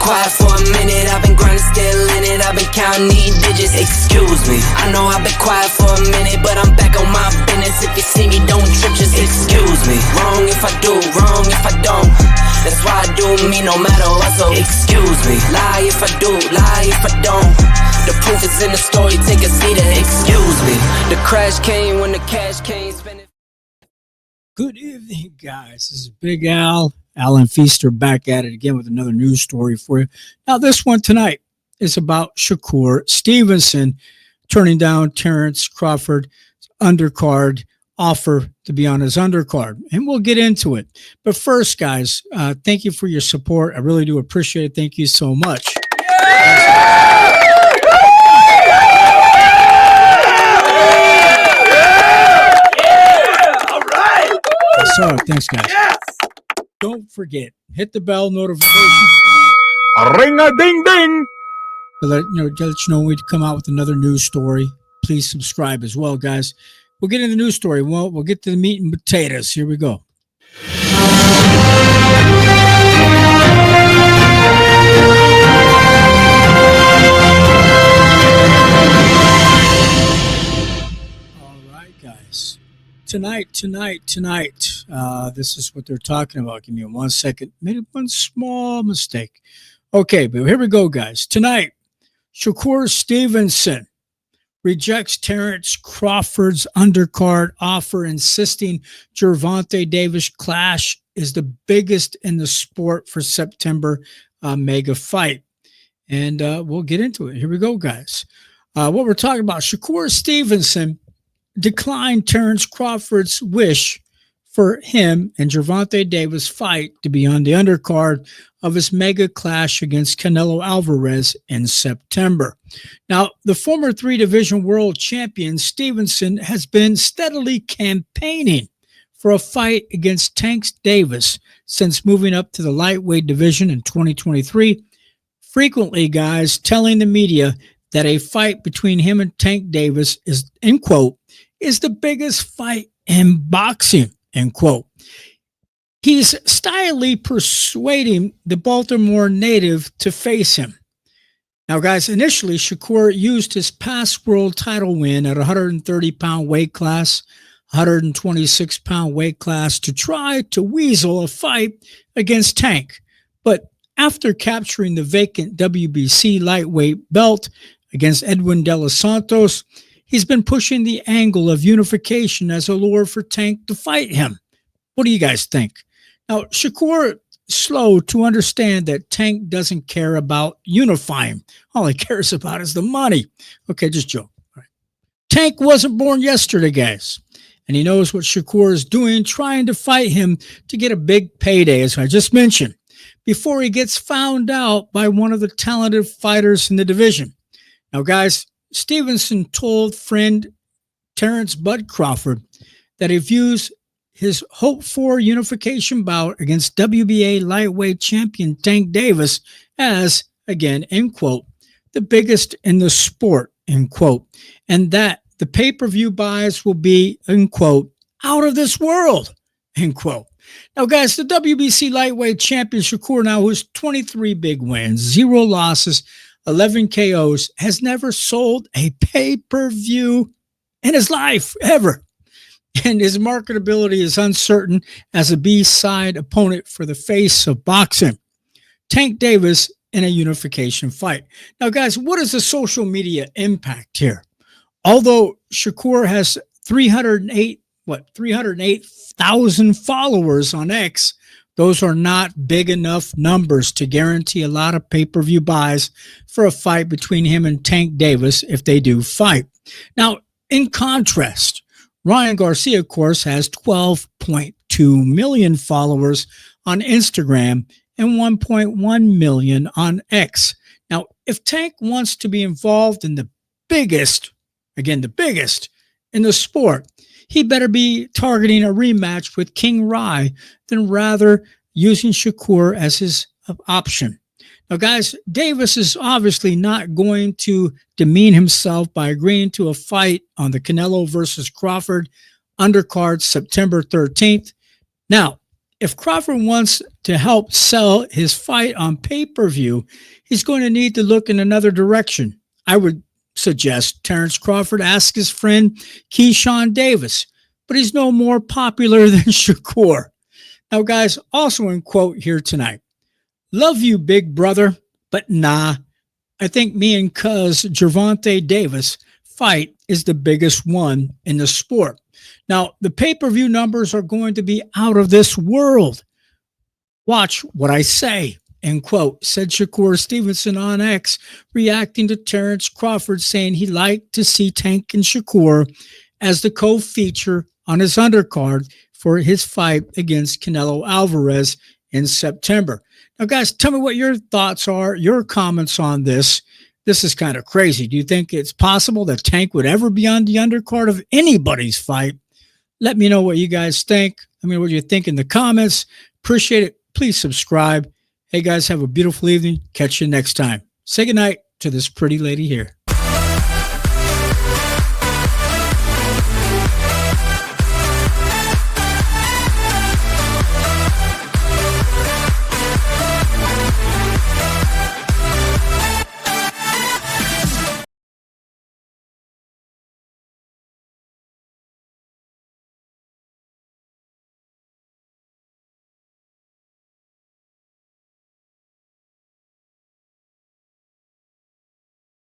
quiet for a minute, I've been grinding, still in it, I've been counting these digits. Excuse me, I know I've been quiet for a minute, but I'm back on my business. If you see me, don't trip, just excuse me. Wrong if I do, wrong if I don't. That's why I do me no matter what, so excuse me. Lie if I do, lie if I don't. The proof is in the story, take a seat and excuse me. The crash came when the cash came, spend it. Good evening, guys. This is Big Al. Alan Feaster back at it again with another news story for you. Now, this one tonight is about Shakur Stevenson turning down Terence Crawford's undercard offer to be on his undercard, and we'll get into it. But first, guys, thank you for your support. I really do appreciate it. Thank you so much. All right. So, thanks, guys. Yes. Don't forget, hit the bell notification. Ring-a-ding-ding. To let you know when we come out with another news story. Please subscribe as well, guys. We'll get into the news story. We'll get to the meat and potatoes. Here we go. All right, guys. Tonight. This is what they're talking about. Give me 1 second. Made one small mistake. Okay, but here we go, guys. Tonight, Shakur Stevenson rejects Terence Crawford's undercard offer, insisting Gervonta Davis clash is the biggest in the sport for September mega fight. And we'll get into it. Here we go, guys. What we're talking about, Shakur Stevenson declined Terence Crawford's wish for him and Gervonta Davis fight to be on the undercard of his mega clash against Canelo Alvarez in September. Now, the former three-division world champion Stevenson has been steadily campaigning for a fight against Tank Davis since moving up to the lightweight division in 2023, frequently, guys, telling the media that a fight between him and Tank Davis is, end quote, is the biggest fight in boxing, end quote. He's stylily persuading the Baltimore native to face him. Now, guys, initially, Shakur used his past world title win at 130-pound weight class, 126-pound weight class to try to weasel a fight against Tank. But after capturing the vacant WBC lightweight belt against Edwin De Los Santos, he's been pushing the angle of unification as a lure for Tank to fight him. What do you guys think? Now, Shakur slow to understand that Tank doesn't care about unifying. All he cares about is the money. Okay, just joke. All right. Tank wasn't born yesterday, guys. And he knows what Shakur is doing, trying to fight him to get a big payday, as I just mentioned, before he gets found out by one of the talented fighters in the division. Now, guys, Stevenson told friend Terence Bud Crawford that he views his hoped-for unification bout against WBA lightweight champion Tank Davis as, again, end quote, the biggest in the sport, end quote, and that the pay-per-view buys will be, end quote, out of this world, end quote. Now, guys, the WBC lightweight champion Shakur now, who has 23 big wins, 0 losses, 11 KOs, has never sold a pay-per-view in his life, ever. And his marketability is uncertain as a B-side opponent for the face of boxing, Tank Davis, in a unification fight. Now, guys, what is the social media impact here? Although Shakur has 308,000 followers on X, those are not big enough numbers to guarantee a lot of pay-per-view buys for a fight between him and Tank Davis if they do fight. Now, in contrast, Ryan Garcia, of course, has 12.2 million followers on Instagram and 1.1 million on X. Now, if Tank wants to be involved in the biggest, again, the biggest in the sport, he better be targeting a rematch with King Rai than rather using Shakur as his option. Now, guys, Davis is obviously not going to demean himself by agreeing to a fight on the Canelo versus Crawford undercard September 13th. Now, If Crawford wants to help sell his fight on pay-per-view, he's going to need to look in another direction. I would suggest Terence Crawford ask his friend Keyshawn Davis, but he's no more popular than Shakur. Now, guys, also in quote here tonight, love you, big brother, but nah. I think me and cuz Gervonta Davis fight is the biggest one in the sport. Now, the pay-per-view numbers are going to be out of this world. Watch what I say, end quote, said Shakur Stevenson on X, reacting to Terence Crawford saying he liked to see Tank and Shakur as the co-feature on his undercard for his fight against Canelo Alvarez in September. Now, guys, tell me what your thoughts are, your comments on this. This is kind of crazy. Do you think it's possible that Tank would ever be on the undercard of anybody's fight? Let me know what you guys think. What you think in the comments. Appreciate it. Please subscribe. Hey, guys, have a beautiful evening. Catch you next time. Say goodnight to this pretty lady here.